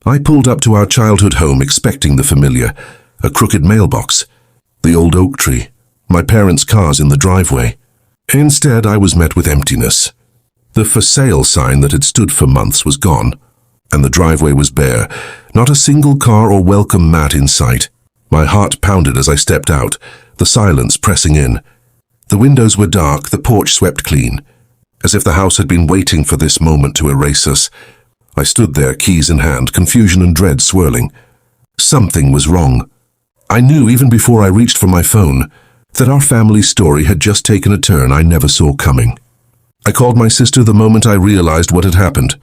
I pulled up to our childhood home expecting the familiar, a crooked mailbox, the old oak tree, my parents' cars in the driveway. Instead, I was met with emptiness. The for sale sign that had stood for months was gone, and the driveway was bare, not a single car or welcome mat in sight. My heart pounded as I stepped out, the silence pressing in. The windows were dark, the porch swept clean, as if the house had been waiting for this moment to erase us. I stood there, keys in hand, confusion and dread swirling. Something was wrong. I knew even before I reached for my phone that our family story had just taken a turn I never saw coming. I called my sister the moment I realized what had happened.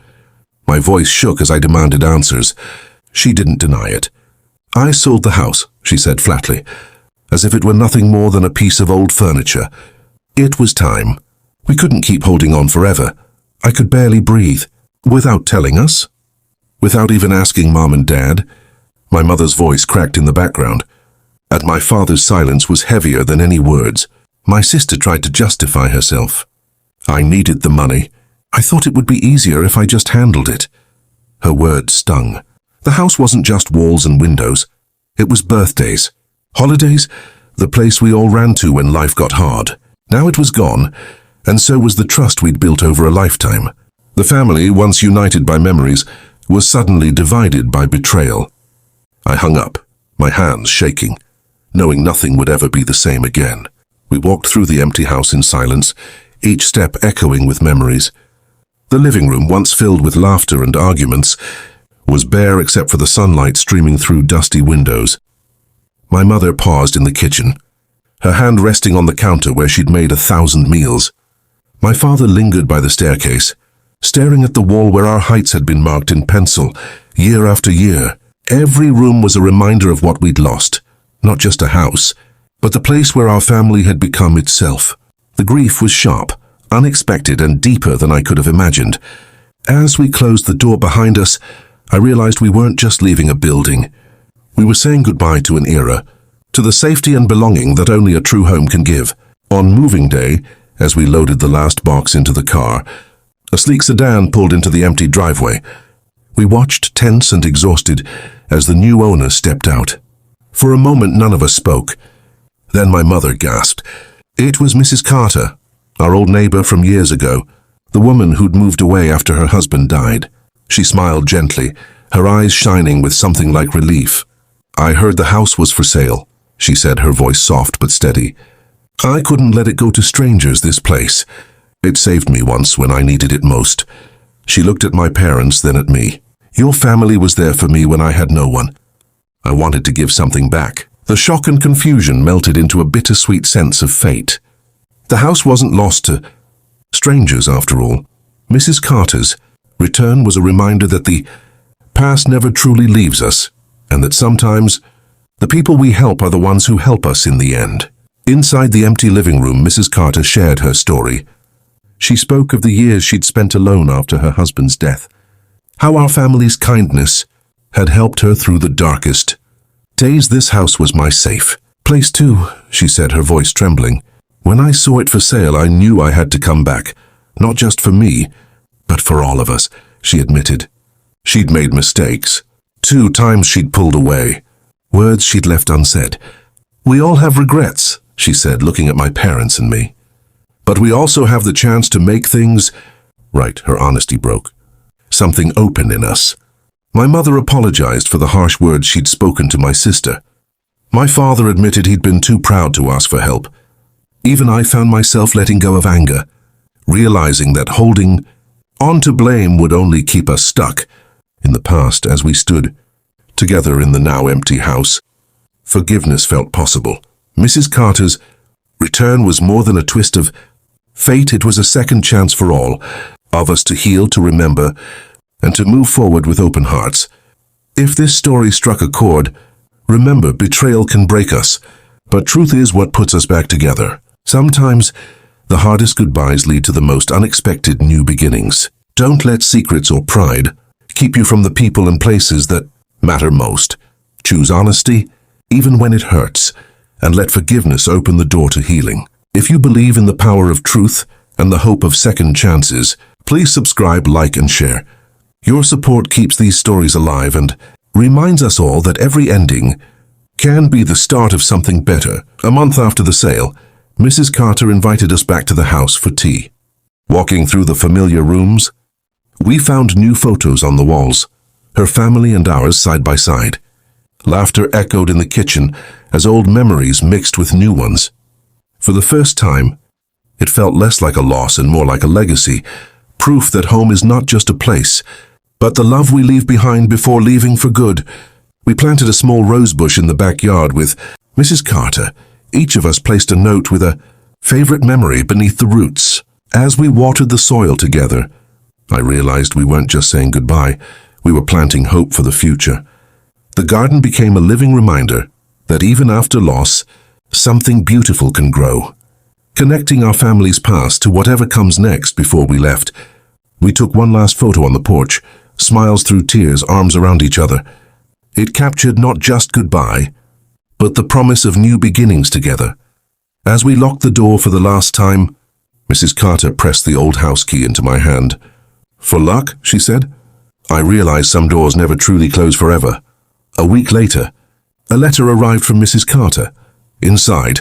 My voice shook as I demanded answers. She didn't deny it. "I sold the house," she said flatly, as if it were nothing more than a piece of old furniture. It was time. We couldn't keep holding on forever. I could barely breathe. Without telling us? Without even asking Mom and Dad? My mother's voice cracked in the background, and my father's silence was heavier than any words. My sister tried to justify herself. "I needed the money. I thought it would be easier if I just handled it." Her words stung. The house wasn't just walls and windows. It was birthdays, holidays, the place we all ran to when life got hard. Now it was gone, and so was the trust we'd built over a lifetime. The family, once united by memories, was suddenly divided by betrayal. I hung up, my hands shaking, knowing nothing would ever be the same again. We walked through the empty house in silence, each step echoing with memories. The living room, once filled with laughter and arguments, was bare except for the sunlight streaming through dusty windows. My mother paused in the kitchen, her hand resting on the counter where she'd made 1,000 meals. My father lingered by the staircase, staring at the wall where our heights had been marked in pencil, year after year. Every room was a reminder of what we'd lost, not just a house, but the place where our family had become itself. The grief was sharp, unexpected, and deeper than I could have imagined. As we closed the door behind us, I realized we weren't just leaving a building. We were saying goodbye to an era, to the safety and belonging that only a true home can give. On moving day, as we loaded the last box into the car, a sleek sedan pulled into the empty driveway. We watched, tense and exhausted, as the new owner stepped out. For a moment, none of us spoke. Then my mother gasped. It was Mrs. Carter, our old neighbor from years ago, the woman who'd moved away after her husband died. She smiled gently, her eyes shining with something like relief. "I heard the house was for sale," she said, her voice soft but steady. "I couldn't let it go to strangers, this place. It saved me once when I needed it most." She looked at my parents, then at me. "Your family was there for me when I had no one. I wanted to give something back." The shock and confusion melted into a bittersweet sense of fate. The house wasn't lost to strangers, after all. Mrs. Carter's return was a reminder that the past never truly leaves us, and that sometimes the people we help are the ones who help us in the end. Inside the empty living room, Mrs. Carter shared her story. She spoke of the years she'd spent alone after her husband's death, how our family's kindness had helped her through the darkest days. "This house was my safe place too," she said, her voice trembling. "When I saw it for sale, I knew I had to come back, not just for me, but for all of us," she admitted. She'd made mistakes. 2 times she'd pulled away, words she'd left unsaid. "We all have regrets," she said, looking at my parents and me. "But we also have the chance to make things right." Her honesty broke. "Something open in us." My mother apologized for the harsh words she'd spoken to my sister. My father admitted he'd been too proud to ask for help. Even I found myself letting go of anger, realizing that holding on to blame would only keep us stuck in the past. As we stood together in the now empty house, forgiveness felt possible. Mrs. Carter's return was more than a twist of fate. It was a second chance for all of us to heal, to remember, and to move forward with open hearts. If this story struck a chord, remember, betrayal can break us, but truth is what puts us back together. Sometimes the hardest goodbyes lead to the most unexpected new beginnings. Don't let secrets or pride keep you from the people and places that matter most. Choose honesty, even when it hurts, and let forgiveness open the door to healing. If you believe in the power of truth and the hope of second chances, please subscribe, like, and share. Your support keeps these stories alive and reminds us all that every ending can be the start of something better. A month after the sale, Mrs. Carter invited us back to the house for tea. Walking through the familiar rooms, we found new photos on the walls, her family and ours side by side. Laughter echoed in the kitchen as old memories mixed with new ones. For the first time, it felt less like a loss and more like a legacy, proof that home is not just a place, but the love we leave behind before leaving for good. We planted a small rose bush in the backyard with Mrs. Carter. Each of us placed a note with a favorite memory beneath the roots. As we watered the soil together, I realized we weren't just saying goodbye, we were planting hope for the future. The garden became a living reminder that even after loss, something beautiful can grow. Connecting our family's past to whatever comes next. Before we left, we took one last photo on the porch, smiles through tears, arms around each other. It captured not just goodbye, but the promise of new beginnings together. As we locked the door for the last time, Mrs. Carter pressed the old house key into my hand. "For luck," she said. I realized some doors never truly close forever. A week later, a letter arrived from Mrs. Carter. Inside,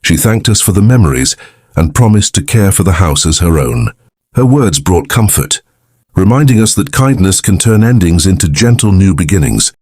she thanked us for the memories and promised to care for the house as her own. Her words brought comfort, reminding us that kindness can turn endings into gentle new beginnings.